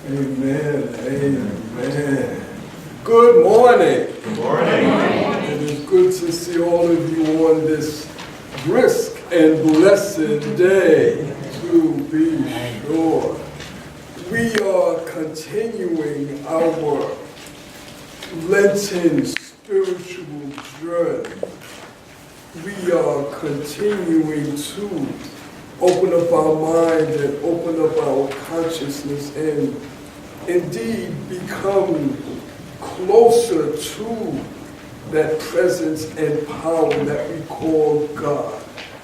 Amen. Amen. Good morning. Good morning. It is good to see all of you on this brisk and blessed day, to be sure. We are continuing our Lenten spiritual journey. We are continuing to open up our mind and open up our consciousness and indeed become closer to that presence and power that we call God,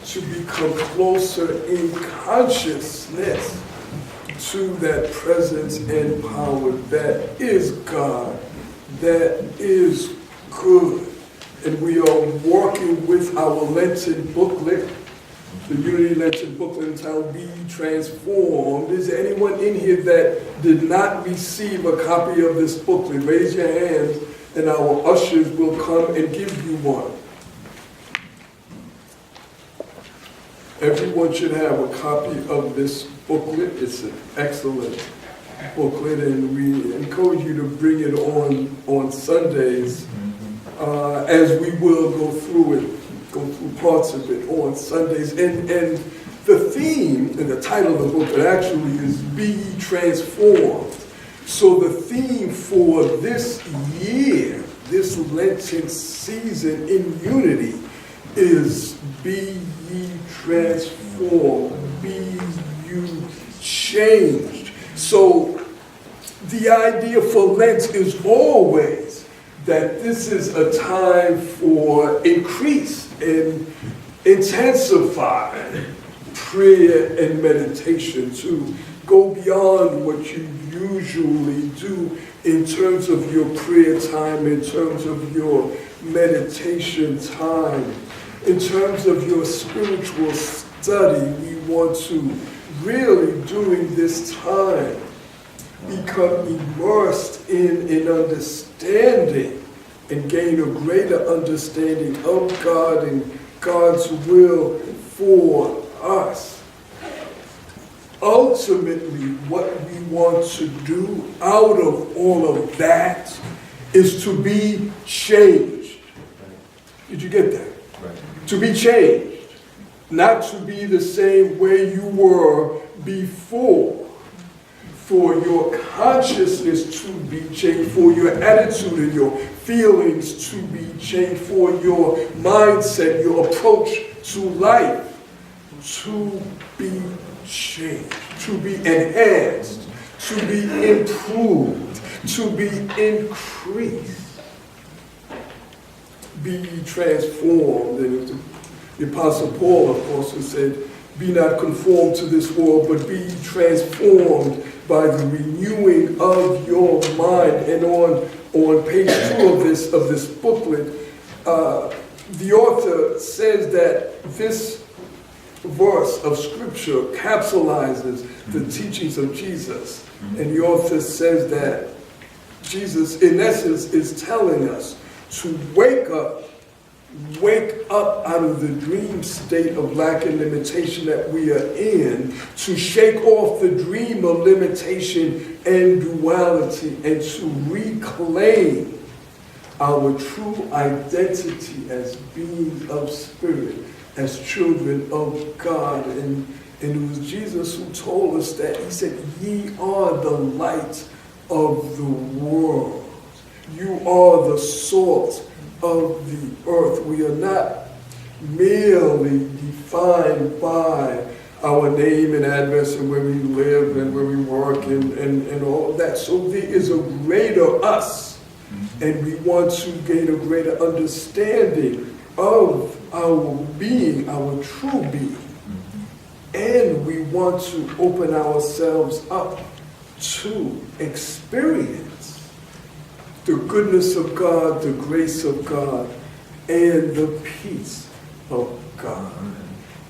to become closer in consciousness to that presence and power that is God, that is good. And we are working with our Lenten booklet, the Unity Lenten booklet entitled Be Transformed. Is there anyone in here that did not receive a copy of this booklet? Raise your hands and our ushers will come and give you one. Everyone should have a copy of this booklet. It's an excellent booklet, and we encourage you to bring it on Sundays, as we will go through parts of it on Sundays. And the theme and the title of the book actually is Be Ye Transformed. So the theme for this year, this Lenten season in Unity, is Be Ye Transformed, be you changed. So the idea for Lent is always that this is a time for increased and intensified prayer and meditation, to go beyond what you usually do in terms of your prayer time, in terms of your meditation time, in terms of your spiritual study. We want to really, during this time, become immersed in an understanding and gain a greater understanding of God and God's will for us. Ultimately, what we want to do out of all of that is to be changed. Did you get that? Right. To be changed. Not to be the same way you were before. For your consciousness to be changed, for your attitude and your feelings to be changed, for your mindset, your approach to life to be changed, to be enhanced, to be improved, to be increased. Be transformed. And the Apostle Paul, of course, who said, be not conformed to this world, but be transformed by the renewing of your mind. And on page 2 of this booklet, the author says that this verse of Scripture capsulizes the teachings of Jesus. And the author says that Jesus, in essence, is telling us to wake up out of the dream state of lack and limitation that we are in, to shake off the dream of limitation and duality, and to reclaim our true identity as beings of spirit, as children of God. And it was Jesus who told us that. He said, ye are the light of the world. You are the salt of the earth. We are not merely defined by our name and address and where we live and where we work and all of that. So there is a greater us, and we want to gain a greater understanding of our being, our true being. And we want to open ourselves up to experience the goodness of God, the grace of God, and the peace of God.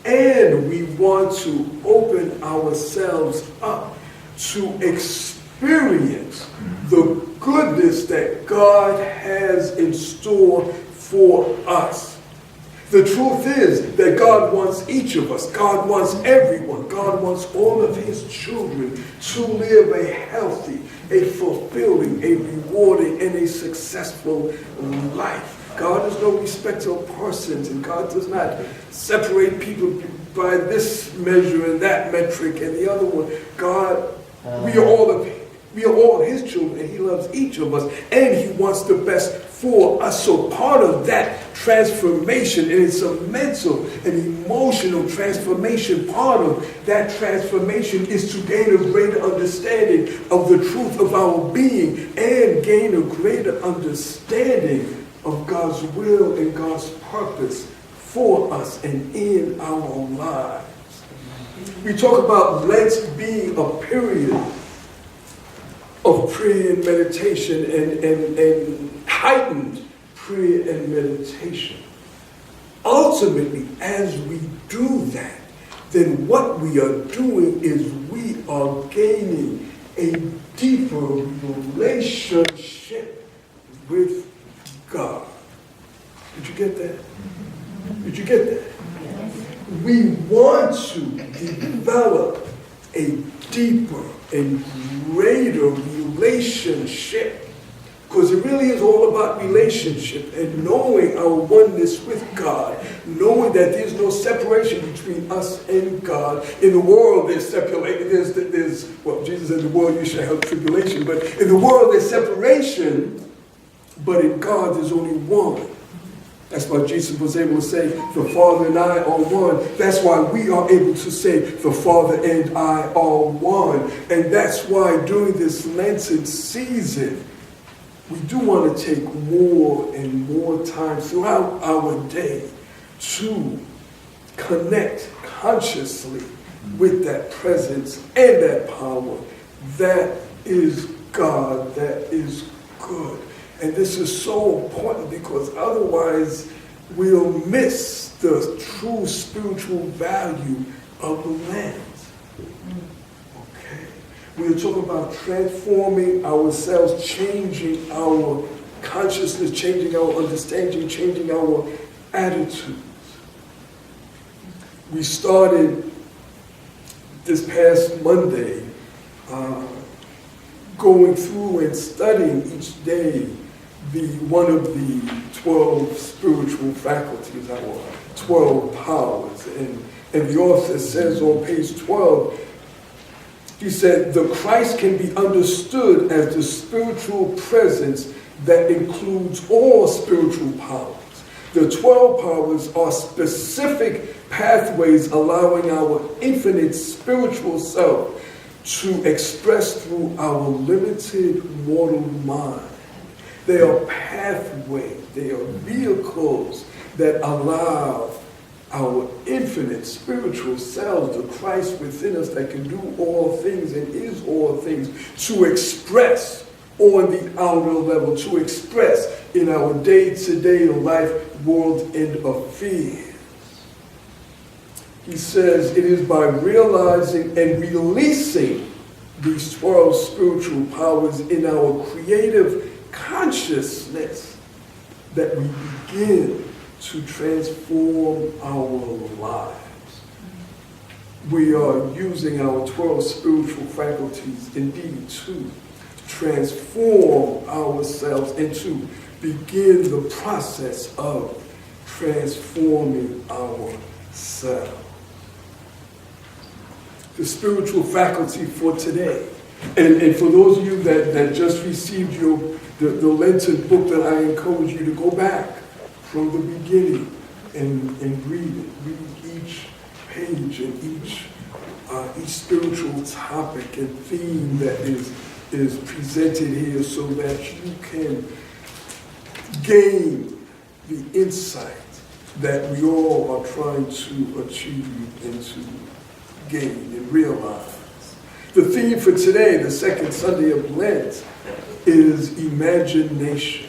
And we want to open ourselves up to experience the goodness that God has in store for us. The truth is that God wants each of us, God wants everyone, God wants all of his children to live a healthy, a fulfilling, a rewarding, and a successful life. God is no respecter of persons, and God does not separate people by this measure and that metric and the other one. God, we are all his children, and he loves each of us, and he wants the best for us. So part of that transformation, and it's a mental and emotional transformation, part of that transformation is to gain a greater understanding of the truth of our being and gain a greater understanding of God's will and God's purpose for us and in our lives. We talk about Lent being a period of prayer and meditation and heightened prayer and meditation. Ultimately, as we do that, then what we are doing is we are gaining a deeper relationship with God. Did you get that? Did you get that? We want to develop a deeper and greater relationship, because it really is all about relationship and knowing our oneness with God, knowing that there's no separation between us and God. In the world there's separation. Well, Jesus said, in the world you shall have tribulation, but in the world there's separation, but in God there's only one. That's why Jesus was able to say, the Father and I are one. That's why we are able to say, the Father and I are one. And that's why during this Lenten season, we do want to take more and more time throughout our day to connect consciously with that presence and that power. That is God, that is good. And this is so important, because otherwise we'll miss the true spiritual value of the Lent. Okay? We're talking about transforming ourselves, changing our consciousness, changing our understanding, changing our attitudes. We started this past Monday going through and studying each day one of the 12 spiritual faculties, our 12 powers. And the author says on page 12, he said, the Christ can be understood as the spiritual presence that includes all spiritual powers. The 12 powers are specific pathways allowing our infinite spiritual self to express through our limited mortal mind. They are pathways, they are vehicles that allow our infinite spiritual selves, the Christ within us that can do all things and is all things, to express on the outer level, to express in our day-to-day life, world, and affairs. He says it is by realizing and releasing these 12 spiritual powers in our creative consciousness that we begin to transform our lives. We are using our 12 spiritual faculties indeed to transform ourselves and to begin the process of transforming ourselves. The spiritual faculty for today. And for those of you that just received the Lenten book, that I encourage you to go back from the beginning and read it. Read each page and each spiritual topic and theme that is presented here, so that you can gain the insight that we all are trying to achieve and to gain and realize. The theme for today, the second Sunday of Lent, is imagination.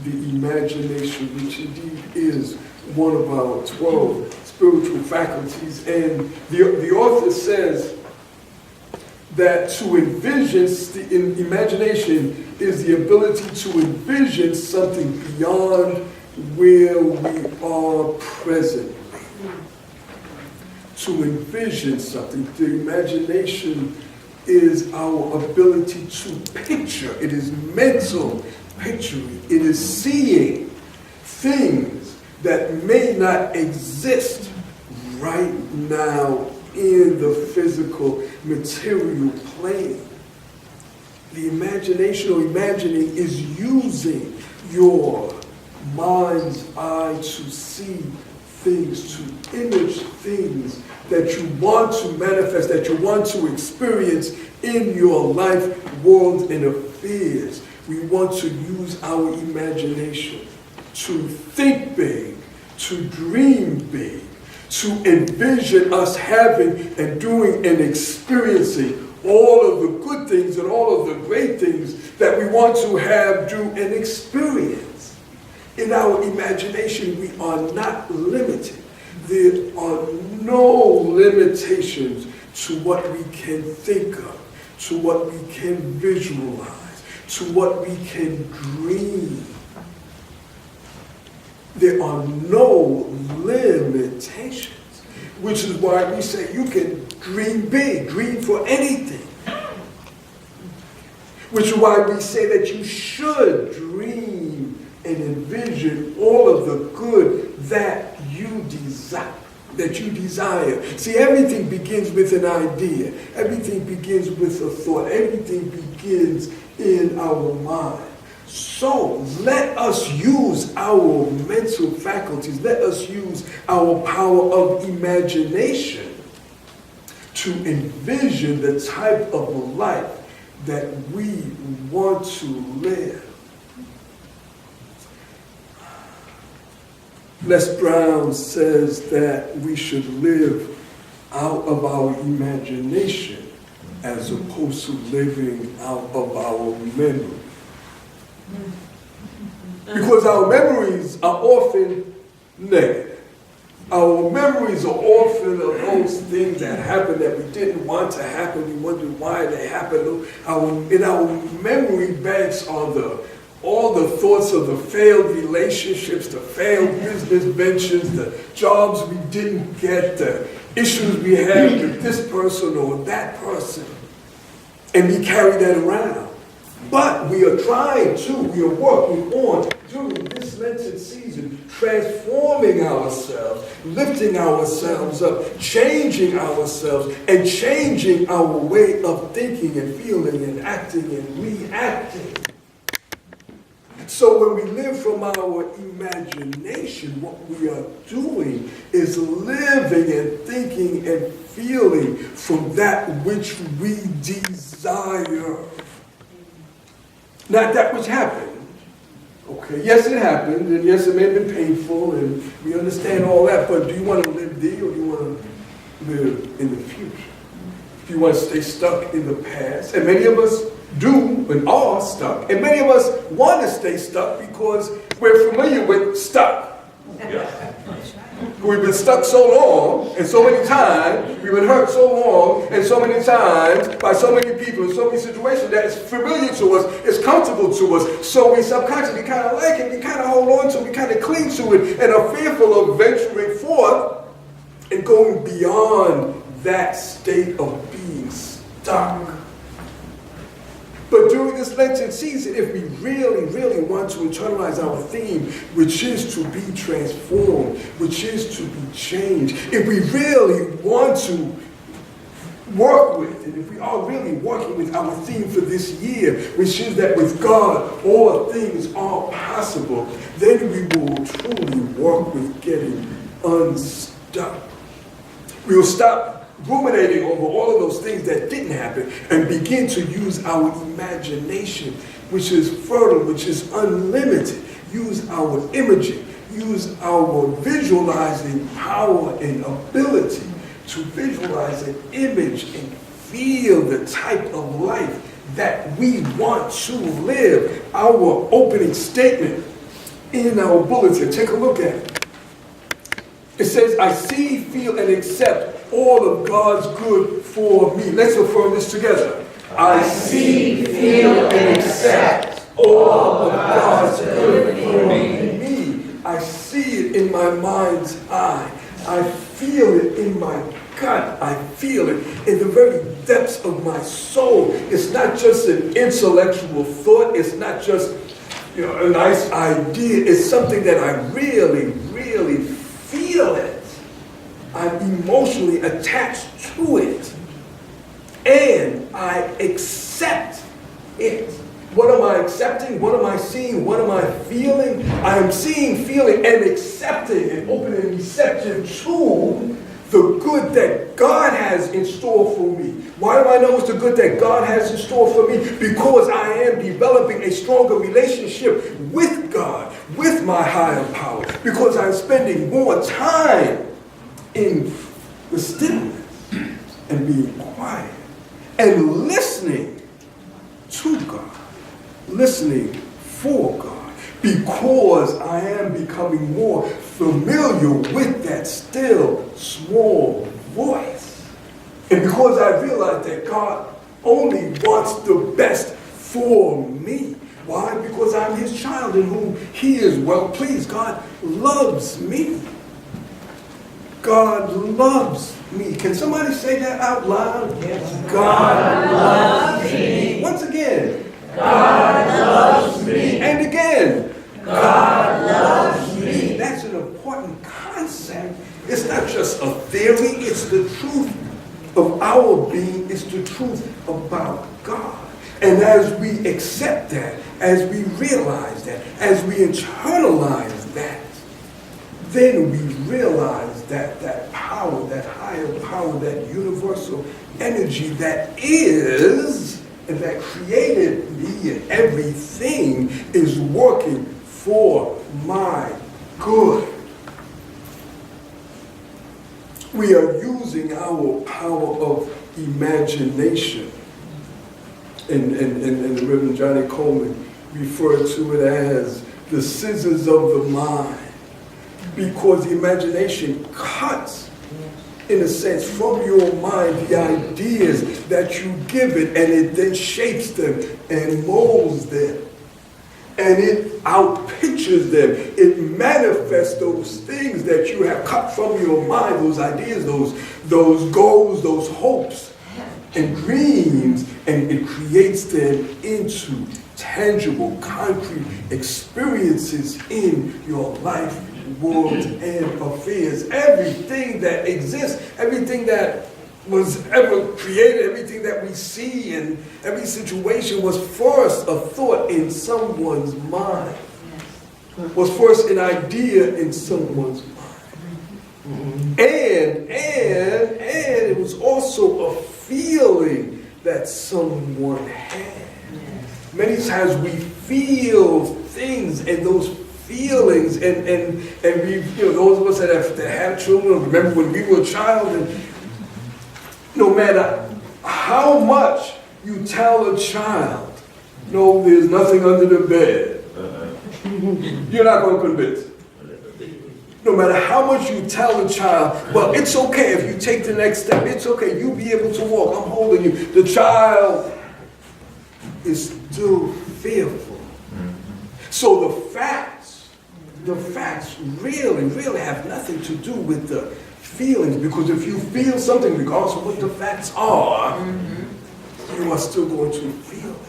The imagination, which indeed is one of our 12 spiritual faculties. And the author says that to envision, imagination is the ability to envision something beyond where we are presently. To envision something. The imagination is our ability to picture. It is mental picturing. It is seeing things that may not exist right now in the physical material plane. The imagination or imagining is using your mind's eye to see things, to image things that you want to manifest, that you want to experience in your life, world, and affairs. We want to use our imagination to think big, to dream big, to envision us having and doing and experiencing all of the good things and all of the great things that we want to have, do, and experience. In our imagination, we are not limited. There are no limitations to what we can think of, to what we can visualize, to what we can dream. There are no limitations, which is why we say you can dream big, dream for anything. Which is why we say that you should dream and envision all of the good that you desire. See, everything begins with an idea. Everything begins with a thought. Everything begins in our mind. So let us use our mental faculties. Let us use our power of imagination to envision the type of life that we want to live. Les Brown says that we should live out of our imagination as opposed to living out of our memory. Because our memories are often negative. Our memories are often of those things that happened that we didn't want to happen. We wondered why they happened. In our memory banks are all the thoughts of the failed relationships, the failed business ventures, the jobs we didn't get, the issues we had with this person or that person. And we carry that around. But we are working on, during this Lenten season, transforming ourselves, lifting ourselves up, changing ourselves, and changing our way of thinking and feeling and acting and reacting. So when we live from our imagination, what we are doing is living and thinking and feeling from that which we desire. Not that which happened. Okay, yes, it happened, and yes, it may have been painful, and we understand all that, but do you want to live there, or do you want to live in the future? Do you want to stay stuck in the past? And many of us do and are stuck, and many of us want to stay stuck because we're familiar with stuck. Yeah. We've been stuck so long, and so many times, we've been hurt so long, and so many times, by so many people, in so many situations, that it's familiar to us, it's comfortable to us, so we subconsciously kind of like it, we kind of hold on to it, we kind of cling to it, and are fearful of venturing forth and going beyond that state of being stuck. But during this Lenten season, if we really, really want to internalize our theme, which is to be transformed, which is to be changed, if we really want to work with, and if we are really working with our theme for this year, which is that with God all things are possible, then we will truly work with getting unstuck. We will stop ruminating over all of those things that didn't happen and begin to use our imagination, which is fertile, which is unlimited. Use our imaging, use our visualizing power and ability to visualize an image and feel the type of life that we want to live. Our opening statement in our bulletin, take a look at it. It says, I see, feel, and accept all of God's good for me. Let's affirm this together. I see, feel, and accept all of God's good for me. I see it in my mind's eye. I feel it in my gut. I feel it in the very depths of my soul. It's not just an intellectual thought. It's not just a nice idea. It's something that I really, really feel it. I'm emotionally attached to it. And I accept it. What am I accepting? What am I seeing? What am I feeling? I am seeing, feeling, and accepting and open and receptive to the good that God has in store for me. Why do I know it's the good that God has in store for me? Because I am developing a stronger relationship with God, with my higher power. Because I'm spending more time in the stillness and being quiet and listening to God, listening for God, because I am becoming more familiar with that still small voice. And because I realize that God only wants the best for me. Why? Because I'm his child in whom he is well pleased. God loves me. God loves me. Can somebody say that out loud? Yes. God loves me. Once again. God loves me. And again. God loves me. That's an important concept. It's not just a theory. It's the truth of our being. It's the truth about God. And as we accept that, as we realize that, as we internalize that, then we realize that that power, that higher power, that universal energy that is, and that created me and everything is working for my good. We are using our power of imagination. And Reverend Johnny Coleman referred to it as the scissors of the mind. Because the imagination cuts, in a sense, from your mind the ideas that you give it, and it then shapes them and molds them. And it outpictures them. It manifests those things that you have cut from your mind, those ideas, those goals, those hopes and dreams, and it creates them into tangible, concrete experiences in your life, world, and affairs. Everything that exists, everything that was ever created, everything that we see in every situation was first a thought in someone's mind, was first an idea in someone's mind. And it was also a feeling that someone had. Many times we feel things, and those feelings, and we, those of us that have children, remember when we were a child, and no matter how much you tell a child, no, there's nothing under the bed, you're not going to convince. No matter how much you tell a child, well, it's okay if you take the next step. It's okay. You'll be able to walk. I'm holding you. The child is still fearful. So the facts really, really have nothing to do with the feelings. Because if you feel something, regardless of what the facts are, you are still going to feel it.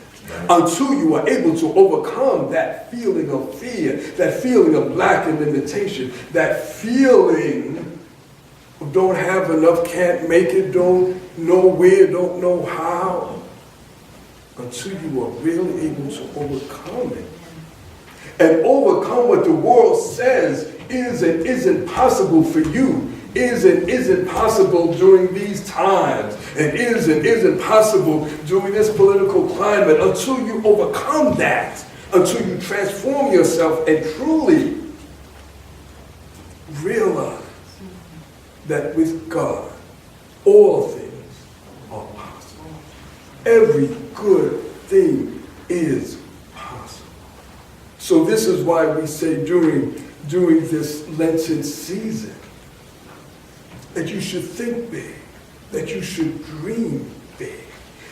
Until you are able to overcome that feeling of fear, that feeling of lack and limitation, that feeling of don't have enough, can't make it, don't know where, don't know how, until you are really able to overcome it. And overcome what the world says is and isn't possible for you, is and isn't possible during these times, and isn't possible during this political climate, until you overcome that, until you transform yourself and truly realize that with God, all things are possible. Every good thing is possible. So this is why we say during this Lenten season, that you should think big, that you should dream big,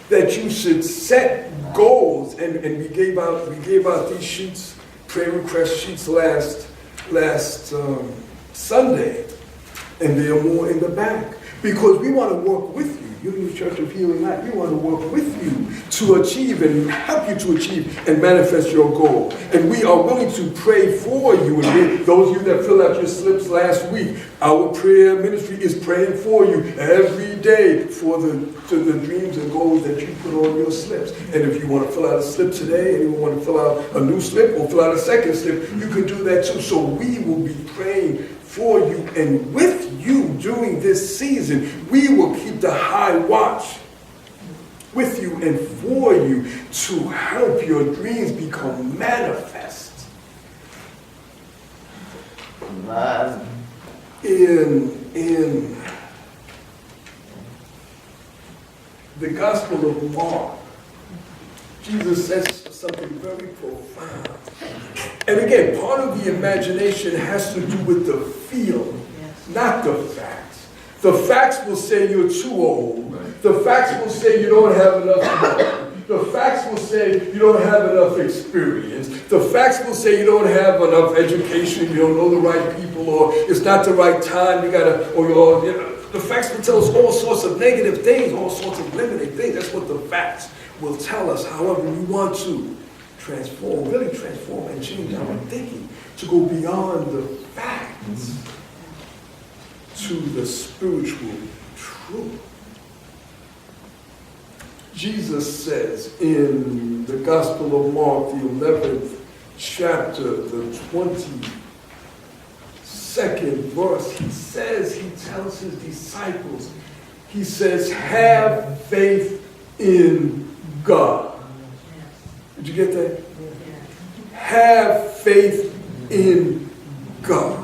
that you should set goals. And we gave out these sheets, prayer request sheets last last Sunday, and there are more in the back. Because we want to work with you. Union Church of Healing Life, we want to work with you to achieve and help you to achieve and manifest your goal. And we are willing to pray for you. And those of you that filled out your slips last week, our prayer ministry is praying for you every day for the dreams and goals that you put on your slips. And if you want to fill out a slip today, and you want to fill out a new slip or fill out a second slip, you can do that too. So we will be praying for you and with you during this season. We will keep the high watch with you and for you to help your dreams become manifest. Amen. In the Gospel of Mark, Jesus says something very profound. And again, part of the imagination has to do with the feel, not the facts. The facts will say you're too old. The facts will say you don't have enough money. The facts will say you don't have enough experience. The facts will say you don't have enough education, you don't know the right people, or it's not the right time, the facts will tell us all sorts of negative things, all sorts of limiting things. That's what the facts will tell us. However, we want to transform, really transform and change our thinking to go beyond the facts to the spiritual truth. Jesus says in the Gospel of Mark, the 11th chapter, the 22nd verse, he tells his disciples, he says, have faith in God. Did you get that? Have faith in God.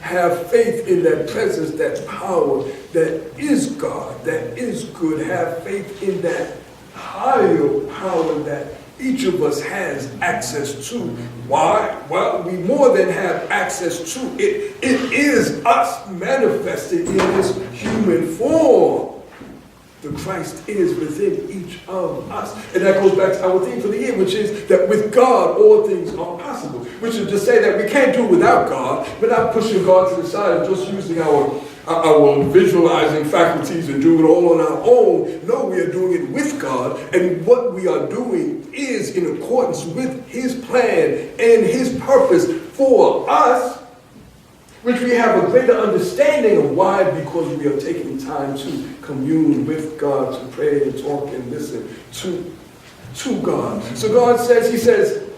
Have faith in that presence, that power that is God, that is good. Have faith in that higher power that each of us has access to. Why? Well, we more than have access to it. It is us manifested in this human form. The Christ is within each of us. And that goes back to our theme for the year, which is that with God, all things are possible. Which is to say that we can't do it without God. We're not pushing God to the side and just using our visualizing faculties and do it all on our own. No, we are doing it with God. And what we are doing is in accordance with His plan and His purpose for us, which we have a greater understanding of. Why? Because we are taking time to commune with God, to pray and talk and listen to God. So God says,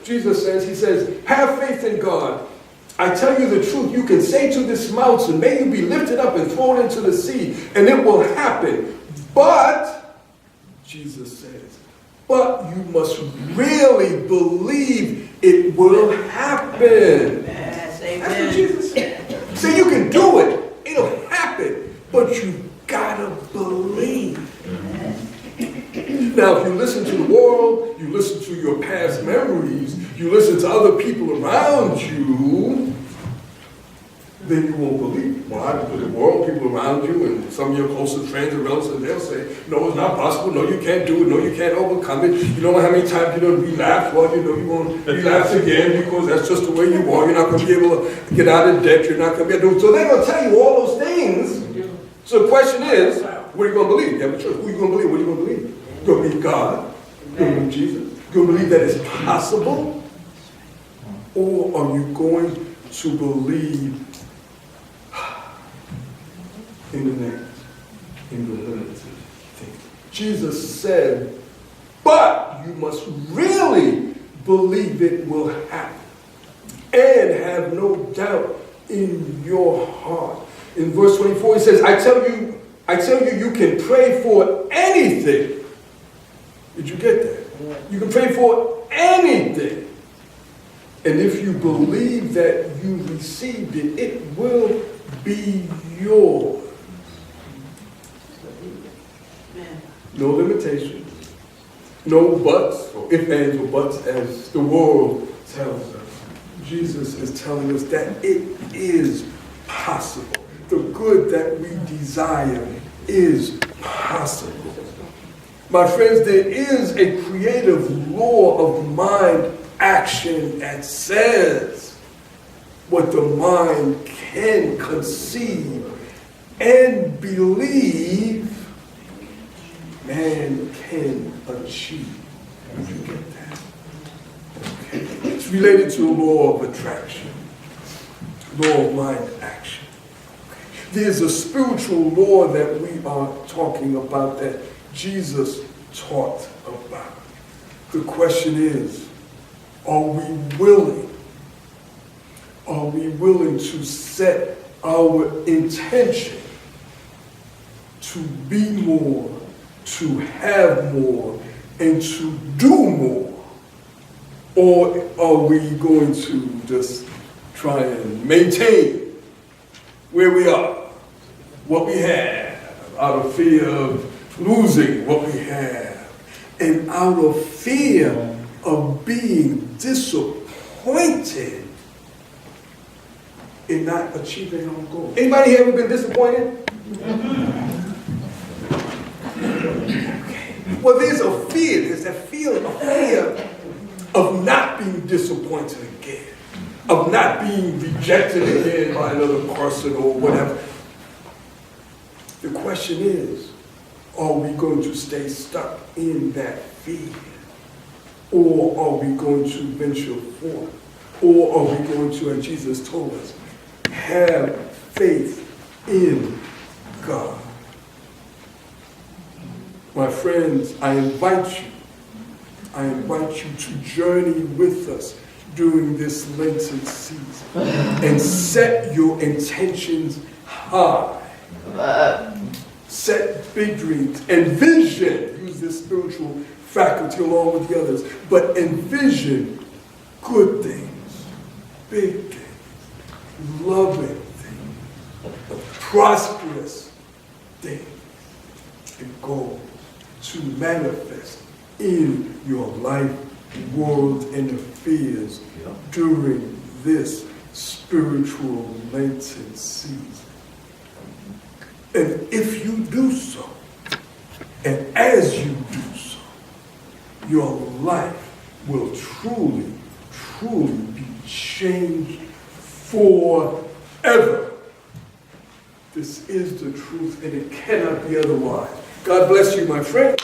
Jesus says, have faith in God. I tell you the truth, you can say to this mountain, may you be lifted up and thrown into the sea, and it will happen. But, Jesus says, but you must really believe it will happen. Yes, That's what Jesus said. So you can do it. It'll happen. But you gotta believe. Now, if you listen to the world, you listen to your past memories, you listen to other people around you, then you won't believe. Well, I look at the world, people around you, and some of your closest friends and relatives, they'll say, no, it's not possible. No, you can't do it. No, you can't overcome it. You don't know how many times you're going to relapse. Well, you know you won't relapse again because that's just the way you are. You're not going to be able to get out of debt. You're not going to be able to do it. So they're going to tell you all those things. So the question is, what are you going to believe? You have a choice. Who are you going to believe? What are you going to believe? You're going to believe God? You're going to believe Jesus? You're going to believe that it's possible? Or are you going to believe in the negative, in the limited thing? Jesus said, but you must really believe it will happen and have no doubt in your heart. In verse 24, he says, I tell you, you can pray for anything. Did you get that? Yeah. You can pray for anything. And if you believe that you received it, it will be yours. No limitations. No buts, or if, ands, or buts, as the world tells us. Jesus is telling us that it is possible. The good that we desire is possible. My friends, there is a creative law of mind action that says what the mind can conceive and believe, man can achieve. Did you get that? Okay. It's related to the law of attraction, law of mind action. Okay. There's a spiritual law that we are talking about that Jesus taught about. The question is, are we willing? Are we willing to set our intention to be more, to have more, and to do more? Or are we going to just try and maintain where we are, what we have, out of fear of losing what we have, and out of fear of being disappointed in not achieving our goal? Anybody ever been disappointed? Okay. Well, there's a fear. There's that feeling, a fear of not being disappointed again, of not being rejected again by another person or whatever. The question is, are we going to stay stuck in that fear? Or are we going to venture forth? Or are we going to, as Jesus told us, have faith in God? My friends, I invite you to journey with us during this Lenten season and set your intentions high. Set big dreams, envision, use this spiritual faculty along with the others, but envision good things, big things, loving things, prosperous things, and goals to manifest in your life, world, and affairs during this spiritual Lenten season. And if you do so, and as you do so, your life will truly, truly be changed forever. This is the truth, and it cannot be otherwise. God bless you, my friend.